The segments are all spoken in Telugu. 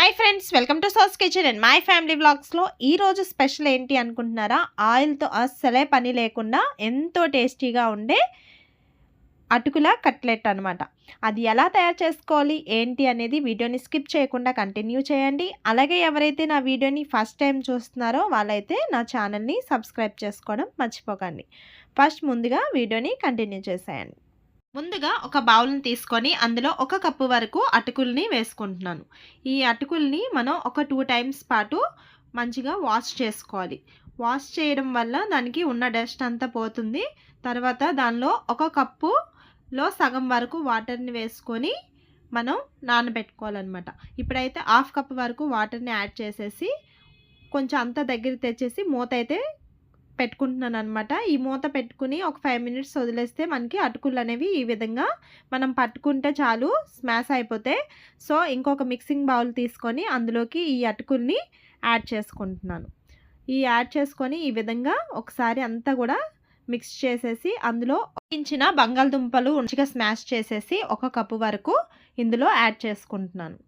Hi friends, welcome to sauce kitchen and my family వ్లాగ్స్లో ఈరోజు స్పెషల్ ఏంటి అనుకుంటున్నారా? ఆయిల్తో అస్సలే పని లేకుండా ఎంతో టేస్టీగా ఉండే అటుకుల కట్లెట్ అనమాట. అది ఎలా తయారు చేసుకోవాలి ఏంటి అనేది వీడియోని స్కిప్ చేయకుండా కంటిన్యూ చేయండి. అలాగే ఎవరైతే నా వీడియోని ఫస్ట్ టైం చూస్తున్నారో వాళ్ళైతే నా ఛానల్ని సబ్స్క్రైబ్ చేసుకోవడం మర్చిపోకండి. ముందుగా వీడియోని కంటిన్యూ చేసేయండి. ముందుగా ఒక బౌల్ని తీసుకొని అందులో 1 కప్పు వరకు అటుకుల్ని వేసుకుంటున్నాను. ఈ అటుకుల్ని మనం ఒక 2 టైమ్స్ పాటు మంచిగా వాష్ చేసుకోవాలి. వాష్ చేయడం వల్ల దానికి ఉన్న డస్ట్ అంతా పోతుంది. తర్వాత దానిలో 1 కప్పులో సగం వరకు వాటర్ని వేసుకొని మనం నానబెట్టుకోవాలన్నమాట. ఇప్పుడైతే 1/2 కప్ వరకు వాటర్ని యాడ్ చేసేసి కొంచెం అంతా దగ్గర తెచ్చేసి మూత అయితే పెట్టుకుంటున్నాను అనమాట. ఈ మూత పెట్టుకుని ఒక 5 మినిట్స్ వదిలేస్తే మనకి అటుకులు అనేవి ఈ విధంగా మనం పట్టుకుంటే చాలు స్మాష్ అయిపోతాయి. సో ఇంకొక మిక్సింగ్ బౌల్ తీసుకొని అందులోకి ఈ అటుకుల్ని యాడ్ చేసుకుంటున్నాను. యాడ్ చేసుకొని ఈ విధంగా ఒకసారి అంతా కూడా మిక్స్ చేసేసి అందులో ఉడికించిన బంగాళదుంపలు మంచిగా స్మాష్ చేసేసి 1 కప్పు వరకు ఇందులో యాడ్ చేసుకుంటున్నాను.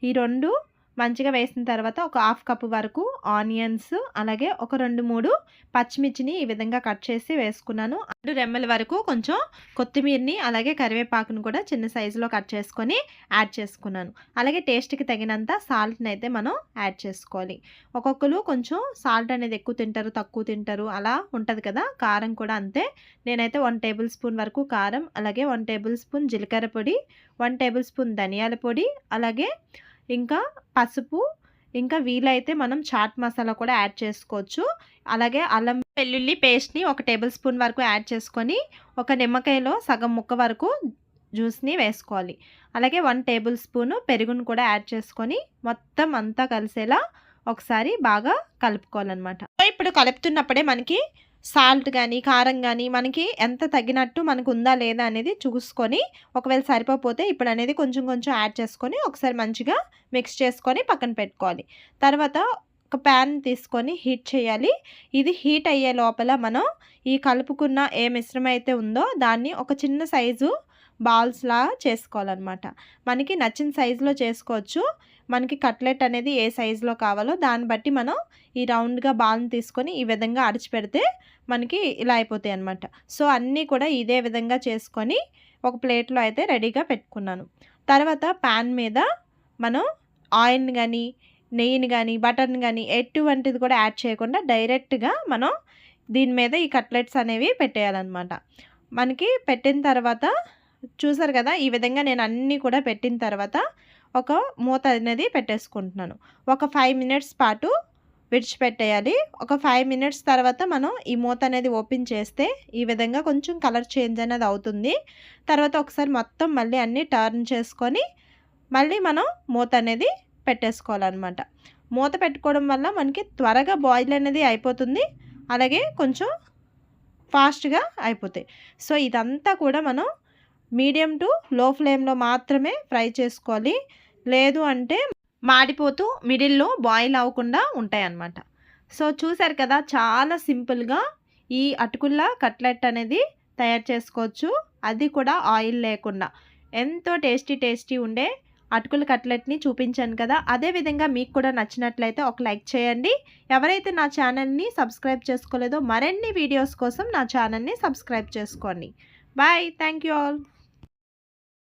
ఈ రెండు మంచిగా వేసిన తర్వాత ఒక 1/2 కప్పు వరకు ఆనియన్స్, అలాగే ఒక 2-3 పచ్చిమిర్చిని ఈ విధంగా కట్ చేసి వేసుకున్నాను. 2 రెమ్మల వరకు కొంచెం కొత్తిమీరని అలాగే కరివేపాకును కూడా చిన్న సైజులో కట్ చేసుకొని యాడ్ చేసుకున్నాను. అలాగే టేస్ట్కి తగినంత సాల్ట్ని అయితే మనం యాడ్ చేసుకోవాలి. ఒక్కొక్కరు కొంచెం సాల్ట్ అనేది ఎక్కువ తింటారు, తక్కువ తింటారు, అలా ఉంటుంది కదా. కారం కూడా అంతే. నేనైతే 1 టేబుల్ స్పూన్ వరకు కారం, అలాగే 1 టేబుల్ స్పూన్ జీలకర్ర పొడి, 1 టేబుల్ స్పూన్ ధనియాల పొడి, అలాగే ఇంకా పసుపు, ఇంకా వీలైతే మనం చాట్ మసాలా కూడా యాడ్ చేసుకోవచ్చు. అలాగే అల్లం వెల్లుల్లి పేస్ట్ని 1 టేబుల్ స్పూన్ వరకు యాడ్ చేసుకొని ఒక నిమ్మకాయలో సగం ముక్క వరకు జ్యూస్ని వేసుకోవాలి. అలాగే 1 టేబుల్ స్పూన్ పెరుగును కూడా యాడ్ చేసుకొని మొత్తం అంతా కలిసేలా ఒకసారి బాగా కలుపుకోవాలన్నమాట. ఇప్పుడు కలుపుతున్నప్పుడే మనకి సాల్ట్ కానీ కారం కానీ మనకి ఎంత తగినట్టు మనకు ఉందా లేదా అనేది చూసుకొని, ఒకవేళ సరిపోతే ఇప్పుడు అనేది కొంచెం కొంచెం యాడ్ చేసుకొని ఒకసారి మంచిగా మిక్స్ చేసుకొని పక్కన పెట్టుకోవాలి. తర్వాత ఒక ప్యాన్ తీసుకొని హీట్ చేయాలి. ఇది హీట్ అయ్యే లోపల మనం ఈ కలుపుకున్న ఏ మిశ్రమం అయితే ఉందో దాన్ని ఒక చిన్న సైజు బాల్స్లా చేసుకోవాలన్నమాట. మనకి నచ్చిన సైజులో చేసుకోవచ్చు. మనకి కట్లెట్ అనేది ఏ సైజులో కావాలో దాన్ని బట్టి మనం ఈ రౌండ్గా బాల్ని తీసుకొని ఈ విధంగా అడిచిపెడితే మనకి ఇలా అయిపోతాయి అన్నమాట. సో అన్నీ కూడా ఇదే విధంగా చేసుకొని ఒక ప్లేట్లో అయితే రెడీగా పెట్టుకున్నాను. తర్వాత ప్యాన్ మీద మనం ఆయిల్ని కానీ నెయ్యిని కానీ బటర్ని కానీ ఎటువంటిది కూడా యాడ్ చేయకుండా డైరెక్ట్గా మనం దీని మీద ఈ కట్లెట్స్ అనేవి పెట్టేయాలన్నమాట. మనకి పెట్టిన తర్వాత చూసారు కదా, ఈ విధంగా నేను అన్నీ కూడా పెట్టిన తర్వాత ఒక మూత అనేది పెట్టేసుకుంటున్నాను. ఒక 5 మినిట్స్ పాటు విడిచిపెట్టేయాలి. ఒక 5 మినిట్స్ తర్వాత మనం ఈ మూత అనేది ఓపెన్ చేస్తే ఈ విధంగా కొంచెం కలర్ చేంజ్ అనేది అవుతుంది. తర్వాత ఒకసారి మొత్తం మళ్ళీ అన్నీ టర్న్ చేసుకొని మళ్ళీ మనం మూత అనేది పెట్టేసుకోవాలన్నమాట. మూత పెట్టుకోవడం వల్ల మనకి త్వరగా బాయిల్ అనేది అయిపోతుంది, అలాగే కొంచెం ఫాస్ట్గా అయిపోతాయి. సో ఇదంతా కూడా మనం మీడియం టు లో ఫ్లేమ్లో మాత్రమే ఫ్రై చేసుకోవాలి. లేదు అంటే మాడిపోతూ మిడిల్లో బాయిల్ అవ్వకుండా ఉంటాయి అన్నమాట. సో చూసారు కదా, చాలా సింపుల్గా ఈ అటుకుల కట్లెట్ అనేది తయారు చేసుకోవచ్చు. అది కూడా ఆయిల్ లేకుండా ఎంతో టేస్టీ ఉండే అటుకుల కట్లెట్ని చూపించాను కదా. అదేవిధంగా మీకు కూడా నచ్చినట్లయితే ఒక లైక్ చేయండి. ఎవరైతే నా ఛానల్ని సబ్స్క్రైబ్ చేసుకోలేదో మరిన్ని వీడియోస్ కోసం నా ఛానల్ని సబ్స్క్రైబ్ చేసుకోండి. Bye, thank you all.